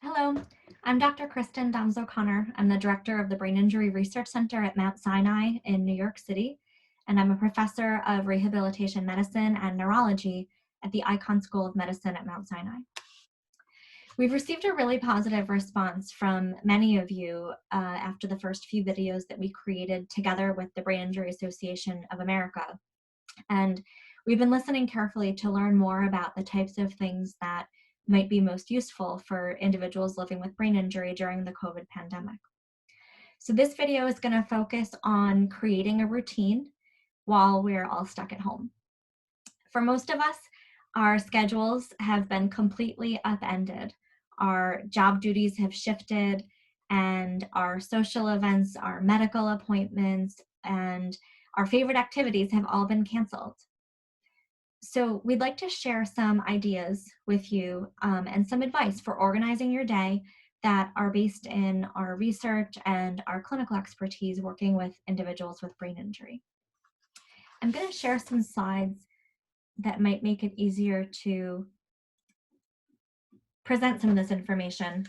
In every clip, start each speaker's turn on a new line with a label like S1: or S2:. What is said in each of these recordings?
S1: Hello, I'm Dr. Kristen Dams-O'Connor. I'm the director of the Brain Injury Research Center at Mount Sinai in New York City, and I'm a professor of Rehabilitation Medicine and Neurology at the Icahn School of Medicine at Mount Sinai. We've received a really positive response from many of you after the first few videos that we created together with the Brain Injury Association of America. And we've been listening carefully to learn more about the types of things that might be most useful for individuals living with brain injury during the COVID pandemic. So this video is going to focus on creating a routine while we're all stuck at home. For most of us, our schedules have been completely upended. Our job duties have shifted, and our social events, our medical appointments, and our favorite activities have all been canceled. So we'd like to share some ideas with you and some advice for organizing your day that are based in our research and our clinical expertise working with individuals with brain injury. I'm going to share some slides that might make it easier to present some of this information.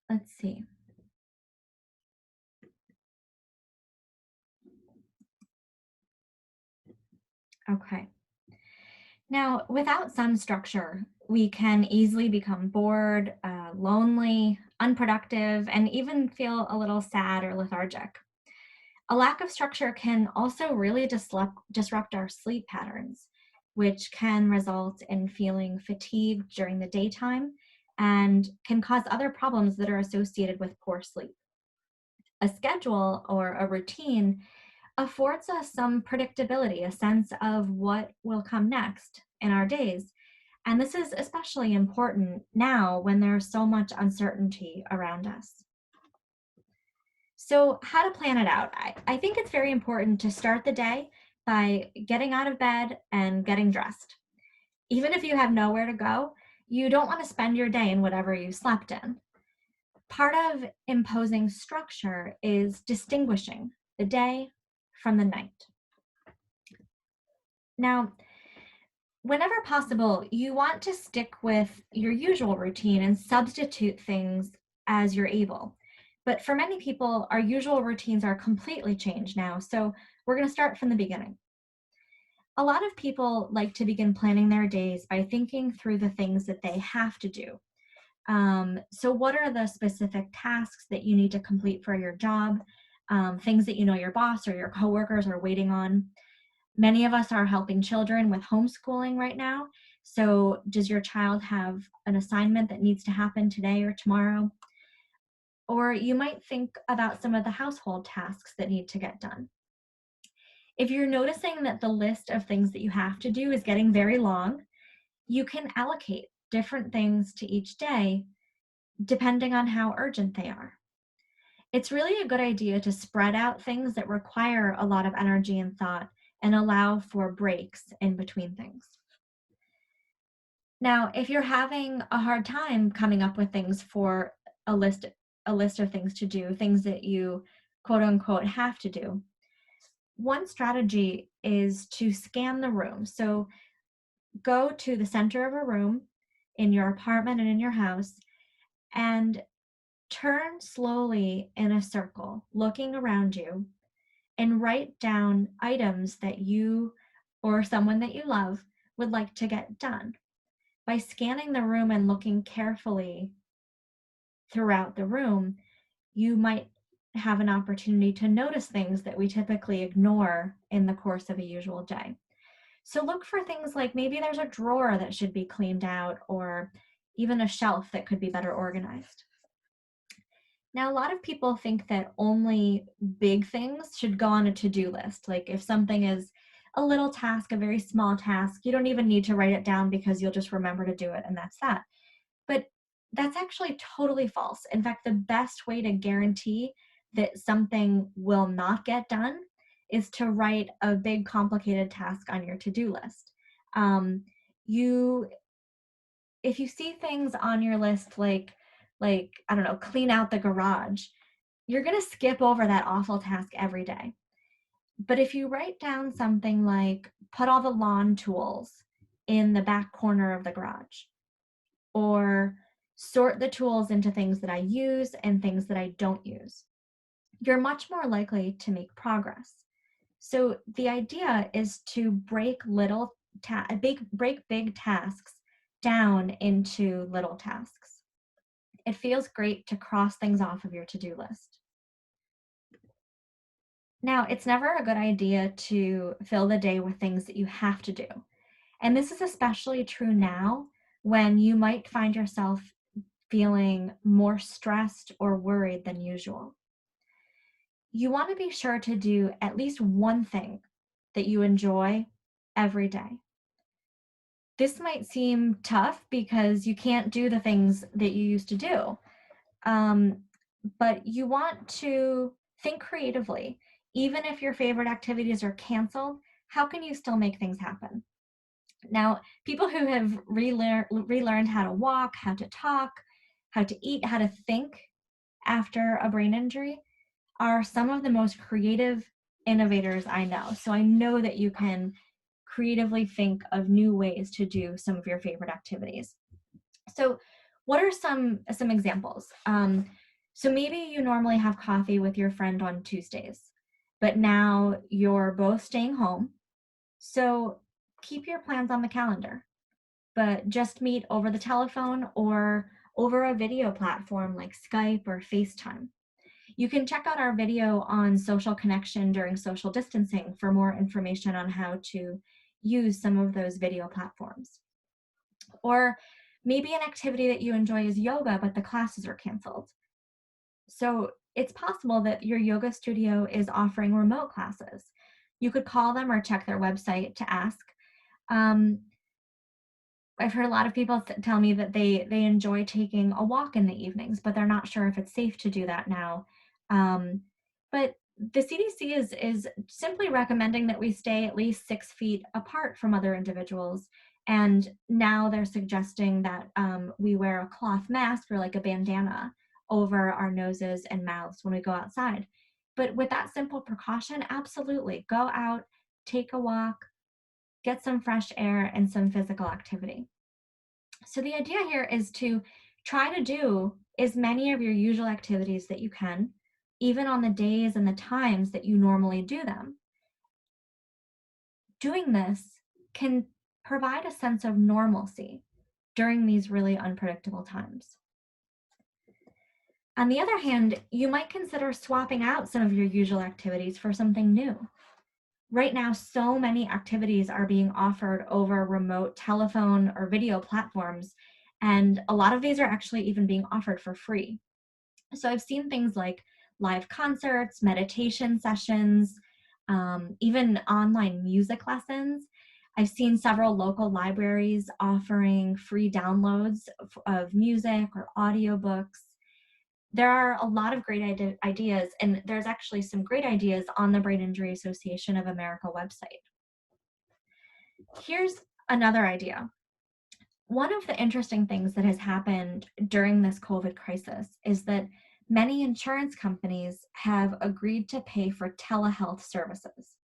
S1: Let's see. Okay. Now, without some structure, we can easily become bored, lonely, unproductive, and even feel a little sad or lethargic. A lack of structure can also really disrupt our sleep patterns, which can result in feeling fatigued during the daytime and can cause other problems that are associated with poor sleep. A schedule or a routine affords us some predictability, a sense of what will come next in our days. And this is especially important now when there's so much uncertainty around us. So how to plan it out? I think it's very important to start the day by getting out of bed and getting dressed. Even if you have nowhere to go, you don't want to spend your day in whatever you slept in. Part of imposing structure is distinguishing the day from the night. Now, whenever possible, you want to stick with your usual routine and substitute things as you're able. But for many people, our usual routines are completely changed now, so we're going to start from the beginning. A lot of people like to begin planning their days by thinking through the things that they have to do. So what are the specific tasks that you need to complete for your job, things that you know your boss or your coworkers are waiting on? Many of us are helping children with homeschooling right now. So does your child have an assignment that needs to happen today or tomorrow? Or you might think about some of the household tasks that need to get done. If you're noticing that the list of things that you have to do is getting very long, you can allocate different things to each day depending on how urgent they are. It's really a good idea to spread out things that require a lot of energy and thought and allow for breaks in between things. Now, if you're having a hard time coming up with things for a list of things to do, things that you quote unquote have to do, one strategy is to scan the room. So go to the center of a room in your apartment and in your house and turn slowly in a circle, looking around you, and write down items that you or someone that you love would like to get done. By scanning the room and looking carefully throughout the room, you might have an opportunity to notice things that we typically ignore in the course of a usual day. So look for things like maybe there's a drawer that should be cleaned out, or even a shelf that could be better organized. Now, a lot of people think that only big things should go on a to-do list. Like if something is a little task, a very small task, you don't even need to write it down because you'll just remember to do it, and that's that. But that's actually totally false. In fact, the best way to guarantee that something will not get done is to write a big complicated task on your to-do list. If you see things on your list like I don't know, clean out the garage, you're going to skip over that awful task every day. But if you write down something like put all the lawn tools in the back corner of the garage, or sort the tools into things that I use and things that I don't use. You're much more likely to make progress. So the idea is to break big tasks down into little tasks. It feels great to cross things off of your to-do list. Now, it's never a good idea to fill the day with things that you have to do. And this is especially true now when you might find yourself feeling more stressed or worried than usual. You want to be sure to do at least one thing that you enjoy every day. This might seem tough because you can't do the things that you used to do. But you want to think creatively. Even if your favorite activities are canceled, how can you still make things happen? Now, people who have relearned how to walk, how to talk, how to eat, how to think after a brain injury are some of the most creative innovators I know. So I know that you can creatively think of new ways to do some of your favorite activities. So what are some examples? So maybe you normally have coffee with your friend on Tuesdays, but now you're both staying home. So keep your plans on the calendar, but just meet over the telephone or over a video platform like Skype or FaceTime. You can check out our video on social connection during social distancing for more information on how to use some of those video platforms. Or maybe an activity that you enjoy is yoga, but the classes are canceled. So it's possible that your yoga studio is offering remote classes. You could call them or check their website to ask. I've heard a lot of people tell me that they enjoy taking a walk in the evenings, but they're not sure if it's safe to do that now. But the CDC is simply recommending that we stay at least 6 feet apart from other individuals. And now they're suggesting that we wear a cloth mask or like a bandana over our noses and mouths when we go outside. But with that simple precaution, absolutely, go out, take a walk, get some fresh air and some physical activity. So the idea here is to try to do as many of your usual activities that you can, even on the days and the times that you normally do them. Doing this can provide a sense of normalcy during these really unpredictable times. On the other hand, you might consider swapping out some of your usual activities for something new. Right now, so many activities are being offered over remote telephone or video platforms, and a lot of these are actually even being offered for free. So I've seen things like live concerts, meditation sessions, even online music lessons. I've seen several local libraries offering free downloads of music or audiobooks. There are a lot of great ideas, and there's actually some great ideas on the Brain Injury Association of America website. Here's another idea. One of the interesting things that has happened during this COVID crisis is that many insurance companies have agreed to pay for telehealth services.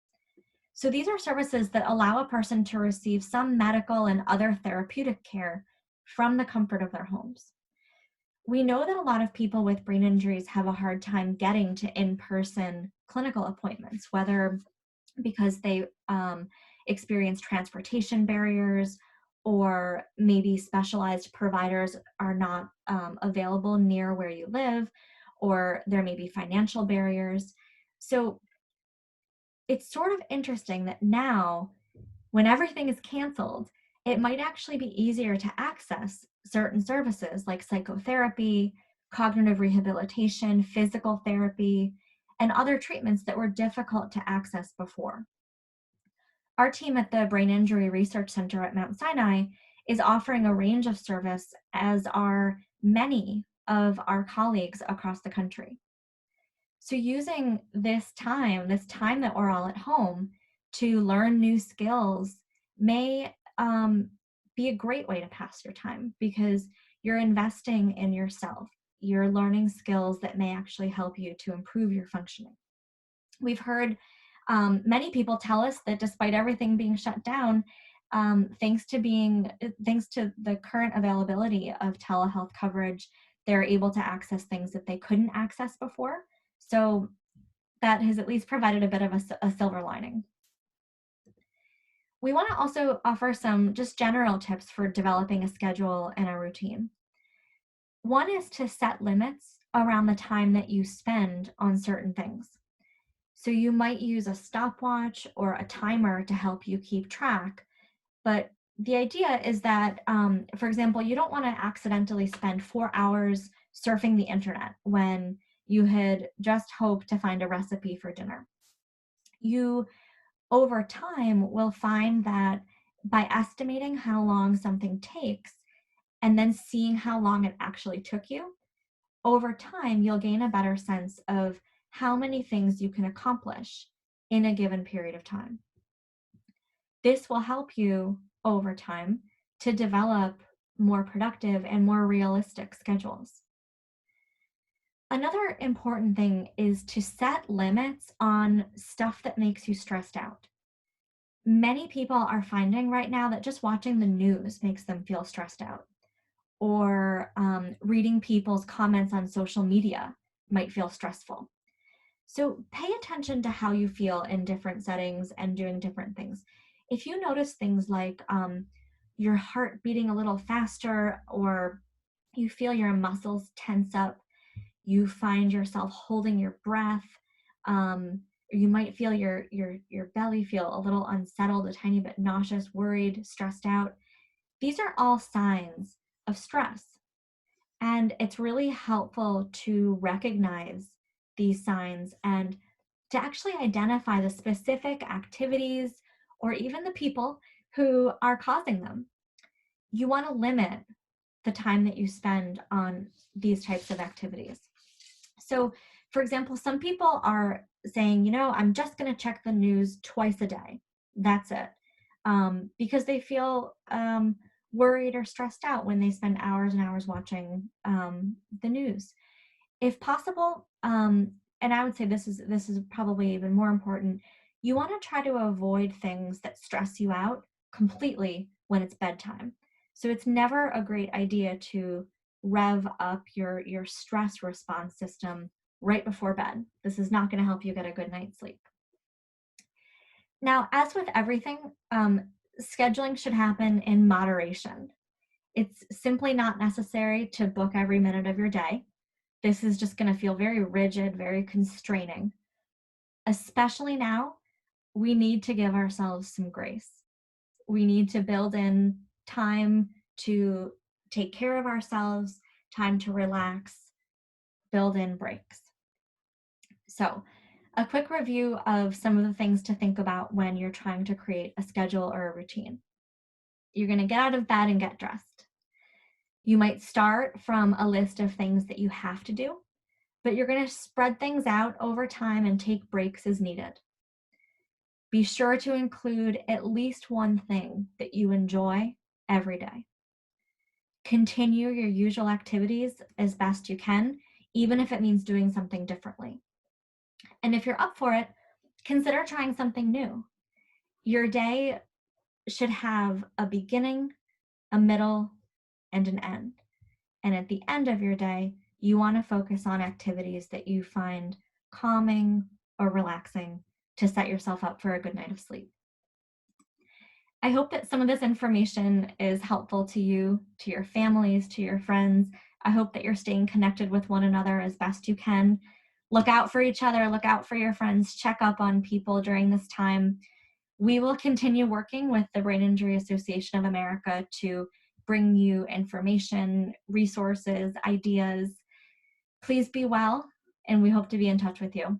S1: So these are services that allow a person to receive some medical and other therapeutic care from the comfort of their homes. We know that a lot of people with brain injuries have a hard time getting to in-person clinical appointments, whether because they experience transportation barriers or maybe specialized providers are not available near where you live, or there may be financial barriers. So it's sort of interesting that now, when everything is canceled, it might actually be easier to access certain services like psychotherapy, cognitive rehabilitation, physical therapy, and other treatments that were difficult to access before. Our team at the Brain Injury Research Center at Mount Sinai is offering a range of service, as are many of our colleagues across the country. So using this time that we're all at home to learn new skills may be a great way to pass your time, because you're investing in yourself. You're learning skills that may actually help you to improve your functioning. We've heard many people tell us that despite everything being shut down, Thanks to the current availability of telehealth coverage, they're able to access things that they couldn't access before. So that has at least provided a bit of a silver lining. We want to also offer some just general tips for developing a schedule and a routine. One is to set limits around the time that you spend on certain things. So you might use a stopwatch or a timer to help you keep track. But the idea is that, for example, you don't want to accidentally spend 4 hours surfing the internet when you had just hoped to find a recipe for dinner. You, over time, will find that by estimating how long something takes and then seeing how long it actually took you, over time, you'll gain a better sense of how many things you can accomplish in a given period of time. This will help you over time to develop more productive and more realistic schedules. Another important thing is to set limits on stuff that makes you stressed out. Many people are finding right now that just watching the news makes them feel stressed out, or reading people's comments on social media might feel stressful. So pay attention to how you feel in different settings and doing different things. If you notice things like your heart beating a little faster, or you feel your muscles tense up, you find yourself holding your breath, you might feel your belly feel a little unsettled, a tiny bit nauseous, worried, stressed out. These are all signs of stress. And it's really helpful to recognize these signs and to actually identify the specific activities or even the people who are causing them. You want to limit the time that you spend on these types of activities. So, for example, some people are saying, I'm just going to check the news twice a day. That's it. Because they feel worried or stressed out when they spend hours and hours watching the news. If possible, and I would say this is probably even more important, you want to try to avoid things that stress you out completely when it's bedtime. So it's never a great idea to rev up your stress response system right before bed. This is not going to help you get a good night's sleep. Now, as with everything, scheduling should happen in moderation. It's simply not necessary to book every minute of your day. This is just going to feel very rigid, very constraining. Especially now, we need to give ourselves some grace. We need to build in time to take care of ourselves, time to relax, build in breaks. So, a quick review of some of the things to think about when you're trying to create a schedule or a routine. You're going to get out of bed and get dressed. You might start from a list of things that you have to do, but you're going to spread things out over time and take breaks as needed. Be sure to include at least one thing that you enjoy every day. Continue your usual activities as best you can, even if it means doing something differently. And if you're up for it, consider trying something new. Your day should have a beginning, a middle, and an end. And at the end of your day, you want to focus on activities that you find calming or relaxing to set yourself up for a good night of sleep. I hope that some of this information is helpful to you, to your families, to your friends. I hope that you're staying connected with one another as best you can. Look out for each other, look out for your friends, check up on people during this time. We will continue working with the Brain Injury Association of America to bring you information, resources, ideas. Please be well, and we hope to be in touch with you.